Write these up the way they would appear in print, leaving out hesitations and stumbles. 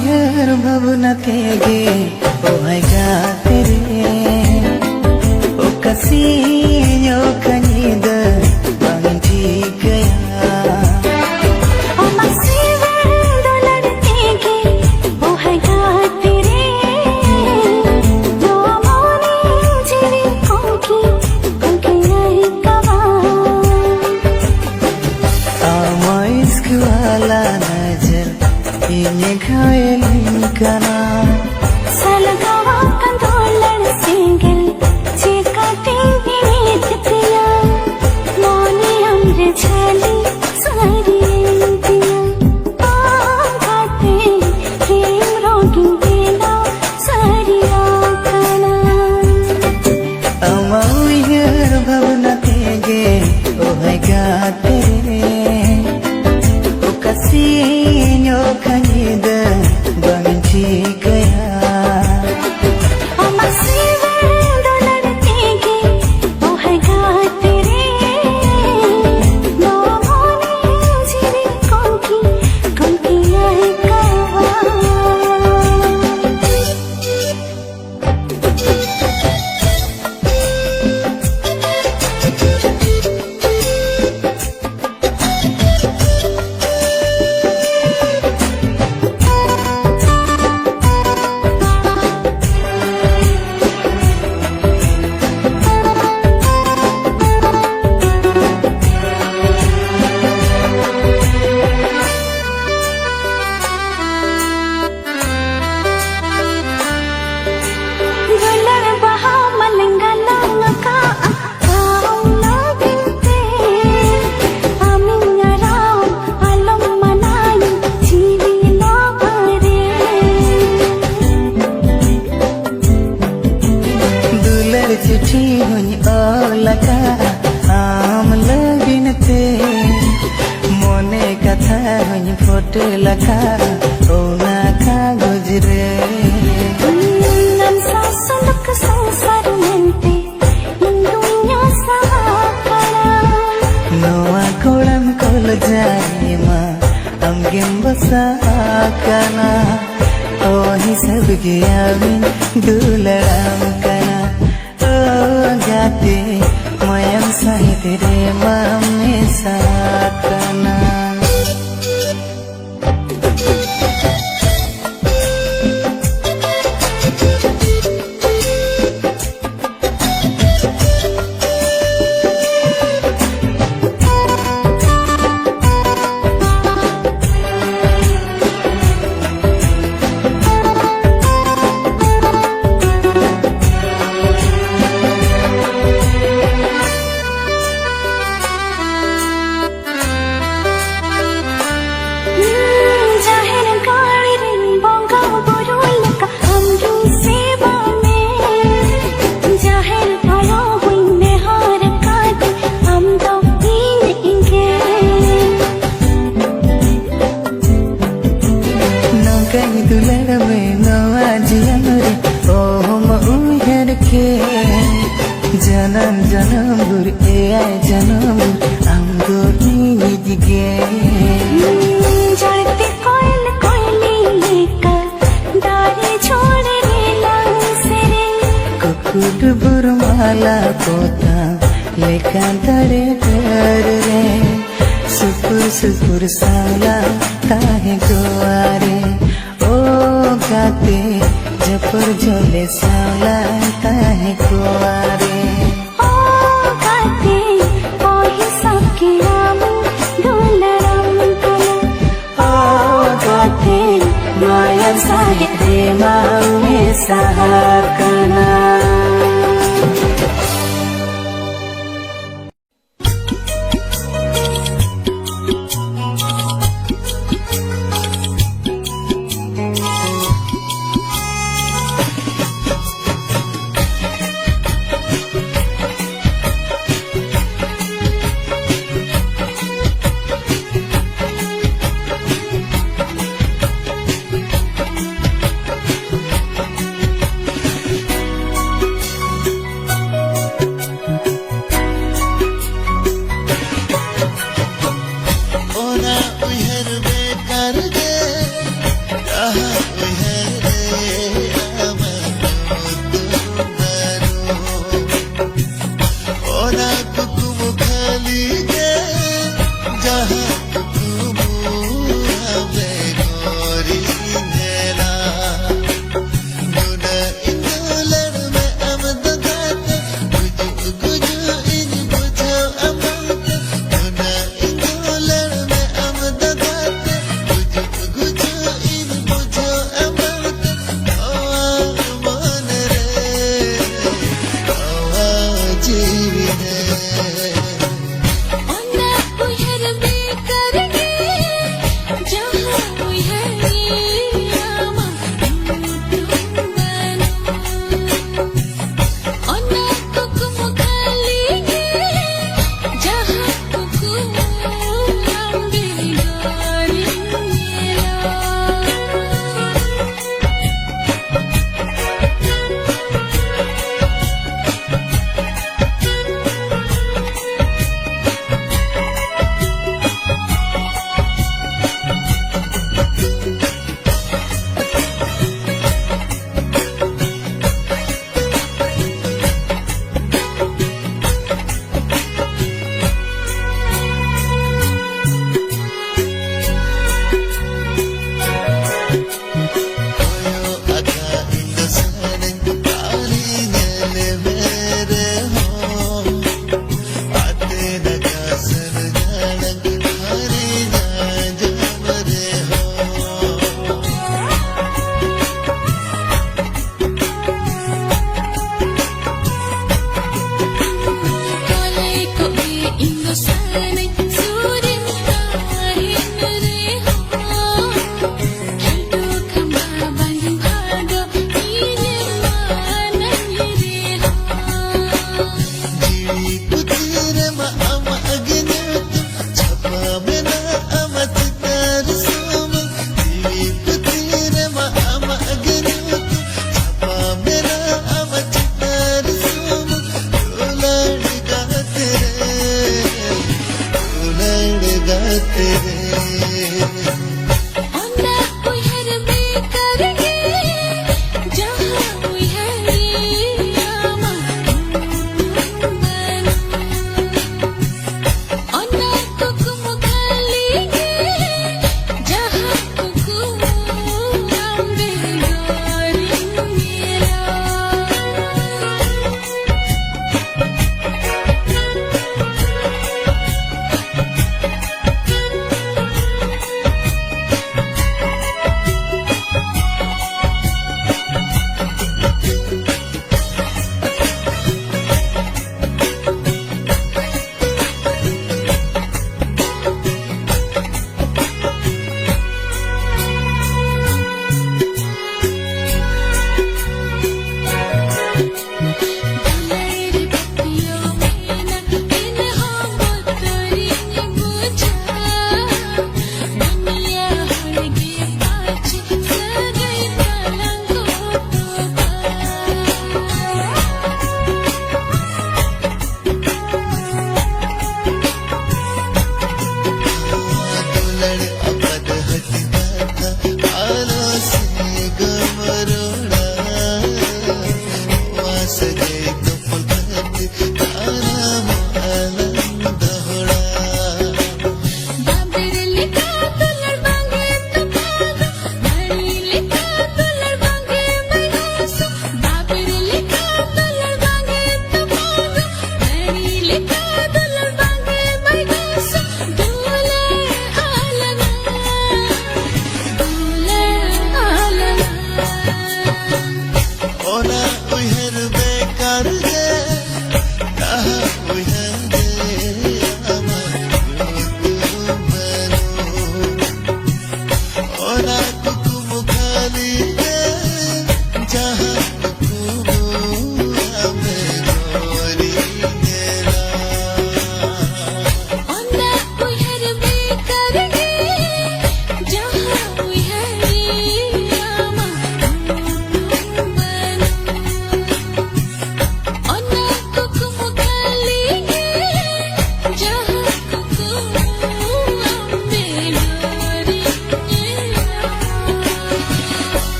उइहार भावना तेगे ओहायगा तेरे ओ कसियो कनिदा बंजी गया ओ मसीवर दुलर तेगे ओहायगा तेरे दो मोनी जीवी कोंकी रही कवा वाला नजर इन्हें घायल कना सलगावा कंदोलर सिंगल चेका टीवी नित्या मोनी हमरे छली सारी इंतिया आगाते प्रेम रोगी बेला सारी आकना उइहार भावना तेगे ओहायगा तेरे Kasihnyo kanida banji gaya O masiver dular tege ohaga tere no moni jiri konki yahi kawa dular baha malengala ngaka auna binte amin ngarao alom manai jivi lo pare दुलर चिट्ठी हुई लगा आम लगिनते मोने कथा हुई फोटो लगा ओना कागज रे nan sasalak sangsar mente indunya sapara Noa kolam kol jaima amgem basakana ohi sab giyawin dularam kana o gate mayam sahit re mamme sakana jahir gaali rin bonga borul ka amru seva mein jahir ayo hui nehar kaat hum to peenge no kai dular me no ajiyan re oh ma uihar ke janam janam gur e ay janam am do ni dige जड़ते कोयल कोयली लेकर दारी छोड़ रेला सेरे कुकुट बुरमाला पोता लेका दरे डर रे सुपुर सुपुर साला काहे गुआरे ओ गाते जपुर झोले साला काहे गुआरे ओ गाते ओ ही सबके नाम दुलरम कला ओ गाते माया साहित रे मामे सहाकना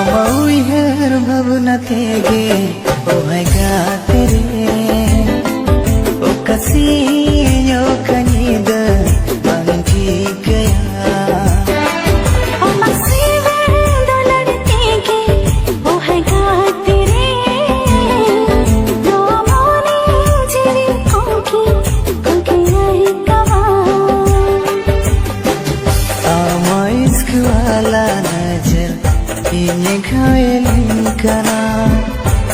Amauher bhavna tege o hai gatere o kasiyo kanida banti gaya ओ मसीवे दो लड़ते के ओ है गाते रे दो मोनी जिरी कोकी रही कवा Amaizku ala najar ini khayalin kana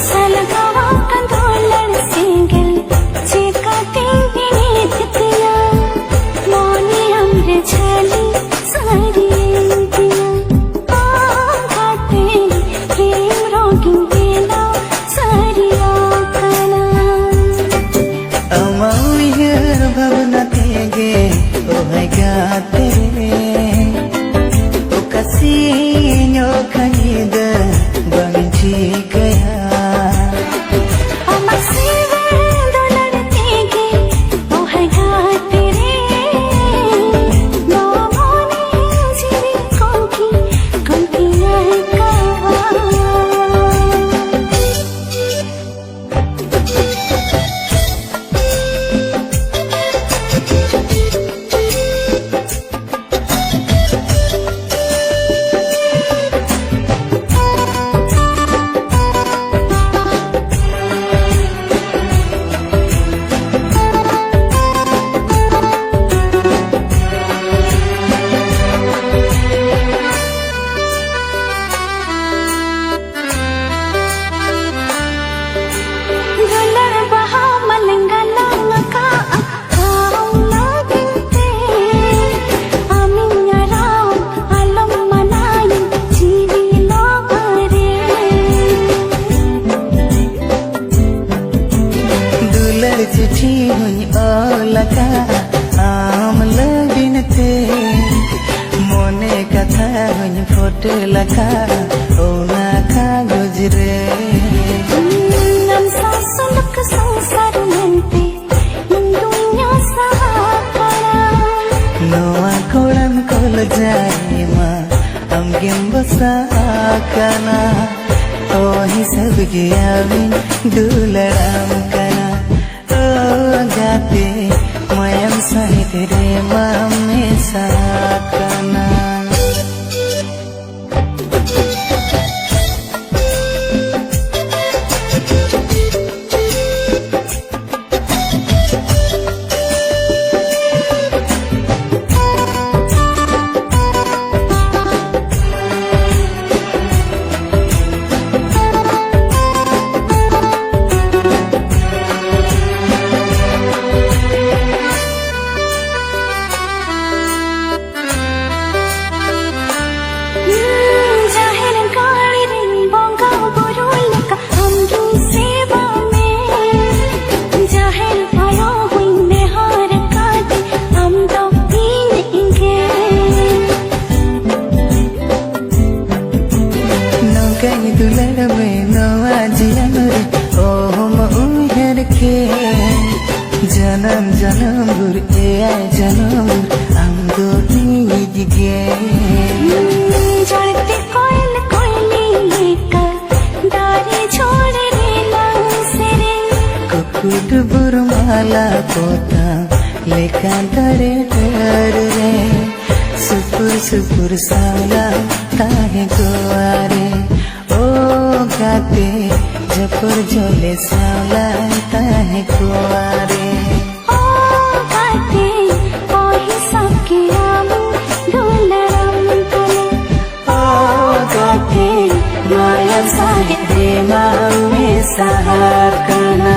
सलगवा कंदोलन सिंगल चिका तेरी नीतिया मोनी हमरे छली सारी दिया आघाते प्रेम रोगी बेला सारी आकना Amauher bhavna tege o hai gatere o kasiyo kanida banti gaya ओ मसीवे दो लड़ते के ओ है गाते रे दो मोनी जिरी कोकी रही कवा दुलर बहा मलंगा लंगा आम लगते आमिया राम आलम मनाई जीवी लोगरे दुलर चिठी हुई ओलका आम लबिनते मोने कथा हुई फोटे लखा ओना कागज रे नम सासुलक संसार मनते दुनिया सहारा Noa kolam kol jai ma amgem basakana oh hisab giyavin dularam kana oh gate mayam sahit re mamme sakana जाहिर गाड़ी रिंग बोंगा बुरुल का हमकी सेवा में जाहिर आयो हुई निहार काटे हम तो पीनेंगे no kai dular me no ajiyanure oh mauher ke janam janam gur e ay janam amdo nidige जड़ते कोयल कोयली लेकर दारी छोड़ रे से रे कुकुट बुरमाला पोता लेका दरे दर रे सुपुर सुपुर साला ताहे गोवारे ओ गाते जपुर झोले साला ताहे गोवारे ओ गाते ओ ही सबके आम दुलरम कले ओ गाते माया साहित्य मामे सहार कना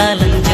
आलम